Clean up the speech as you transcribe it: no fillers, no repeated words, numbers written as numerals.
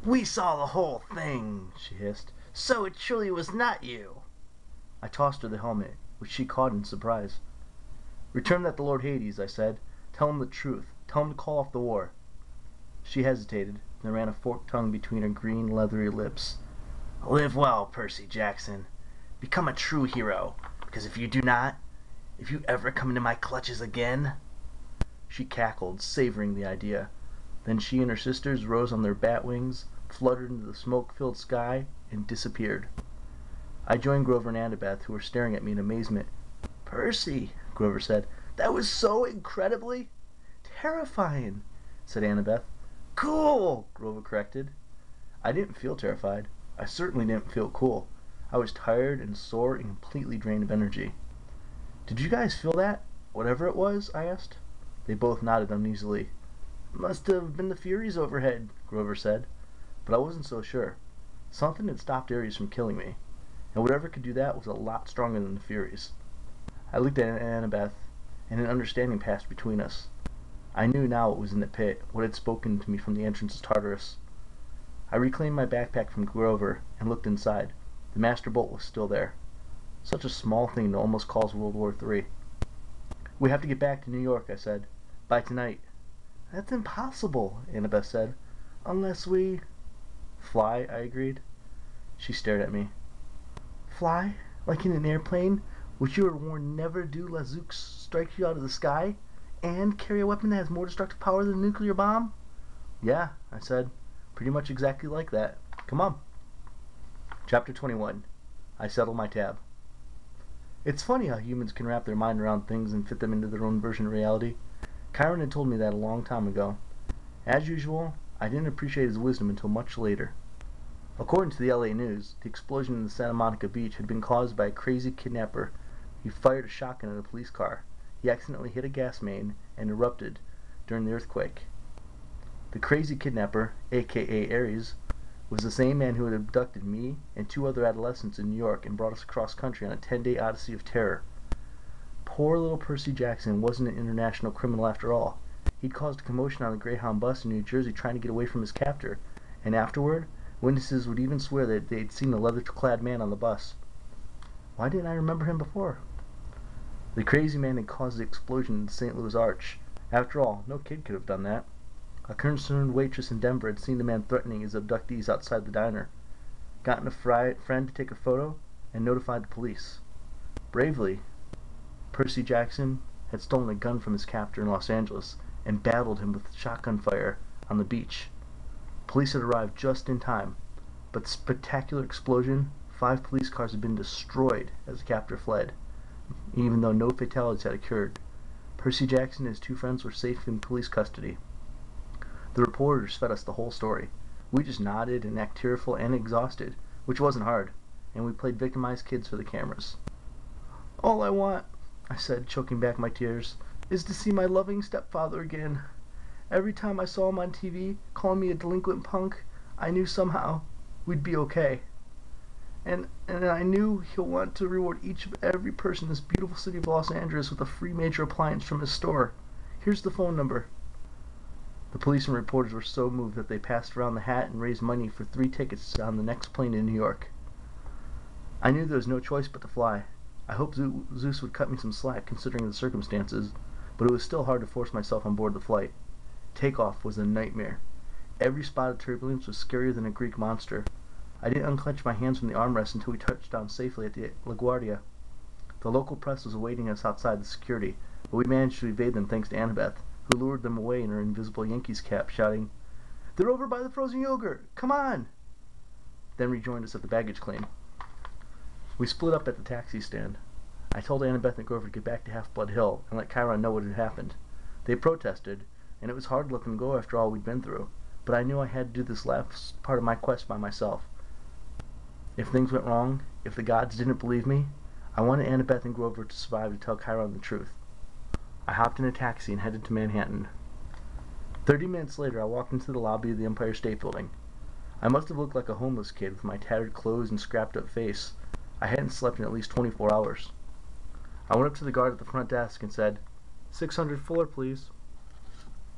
"We saw the whole thing," she hissed. "So it truly was not you." I tossed her the helmet, which she caught in surprise. "Return that to Lord Hades," I said. "Tell him the truth. Tell him to call off the war." She hesitated, then ran a forked tongue between her green, leathery lips. "Live well, Percy Jackson. Become a true hero, because if you do not, if you ever come into my clutches again—" She cackled, savoring the idea. Then she and her sisters rose on their bat wings, fluttered into the smoke-filled sky, and disappeared. I joined Grover and Annabeth, who were staring at me in amazement. "Percy," Grover said, "that was so incredibly—" "Terrifying," said Annabeth. "Cool," Grover corrected. I didn't feel terrified. I certainly didn't feel cool. I was tired and sore and completely drained of energy. "Did you guys feel that? Whatever it was?" I asked. They both nodded uneasily. "Must have been the Furies overhead," Grover said. But I wasn't so sure. Something had stopped Ares from killing me, and whatever could do that was a lot stronger than the Furies. I looked at Annabeth, and an understanding passed between us. I knew now what was in the pit, what had spoken to me from the entrance to Tartarus. I reclaimed my backpack from Grover and looked inside. The Master Bolt was still there. Such a small thing to almost cause World War III. "We have to get back to New York," I said. "By tonight." "That's impossible," Annabeth said. "Unless we—" "Fly," I agreed. She stared at me. "Fly? Like in an airplane, which you were warned never to do lest Zeus strikes you out of the sky? And carry a weapon that has more destructive power than a nuclear bomb?" "Yeah," I said. "Pretty much exactly like that. Come on." Chapter 21. I settle my tab. It's funny how humans can wrap their mind around things and fit them into their own version of reality. Chiron had told me that a long time ago. As usual, I didn't appreciate his wisdom until much later. According to the LA News, the explosion in the Santa Monica beach had been caused by a crazy kidnapper. He fired a shotgun at a police car. He accidentally hit a gas main and erupted during the earthquake. The crazy kidnapper, aka Ares, was the same man who had abducted me and two other adolescents in New York and brought us across country on a 10-day odyssey of terror. Poor little Percy Jackson wasn't an international criminal after all. He'd caused a commotion on a Greyhound bus in New Jersey trying to get away from his captor, and afterward, witnesses would even swear that they'd seen a leather-clad man on the bus. Why didn't I remember him before? The crazy man had caused the explosion in the St. Louis Arch. After all, no kid could have done that. A concerned waitress in Denver had seen the man threatening his abductees outside the diner, gotten a friend to take a photo, and notified the police. Bravely, Percy Jackson had stolen a gun from his captor in Los Angeles and battled him with shotgun fire on the beach. Police had arrived just in time, but the spectacular explosion, 5 police cars had been destroyed as the captor fled. Even though no fatalities had occurred, Percy Jackson and his 2 friends were safe in police custody. The reporters fed us the whole story. We just nodded and acted tearful and exhausted, which wasn't hard, and we played victimized kids for the cameras. "All I want," I said, choking back my tears, "is to see my loving stepfather again. Every time I saw him on TV calling me a delinquent punk, I knew somehow we'd be okay. And I knew he'll want to reward every person in this beautiful city of Los Angeles with a free major appliance from his store. Here's the phone number." The police and reporters were so moved that they passed around the hat and raised money for 3 tickets on the next plane to New York. I knew there was no choice but to fly. I hoped Zeus would cut me some slack considering the circumstances, but it was still hard to force myself on board the flight. Takeoff was a nightmare. Every spot of turbulence was scarier than a Greek monster. I didn't unclench my hands from the armrest until we touched down safely at the LaGuardia. The local press was awaiting us outside the security, but we managed to evade them thanks to Annabeth, who lured them away in her invisible Yankees cap, shouting, "They're over by the frozen yogurt! Come on!" Then rejoined us at the baggage claim. We split up at the taxi stand. I told Annabeth and Grover to get back to Half-Blood Hill and let Chiron know what had happened. They protested, and it was hard to let them go after all we'd been through, but I knew I had to do this last part of my quest by myself. If things went wrong, if the gods didn't believe me, I wanted Annabeth and Grover to survive to tell Chiron the truth. I hopped in a taxi and headed to Manhattan. 30 minutes later, I walked into the lobby of the Empire State Building. I must have looked like a homeless kid with my tattered clothes and scrapped-up face. I hadn't slept in at least 24 hours. I went up to the guard at the front desk and said, "600 Fuller, please."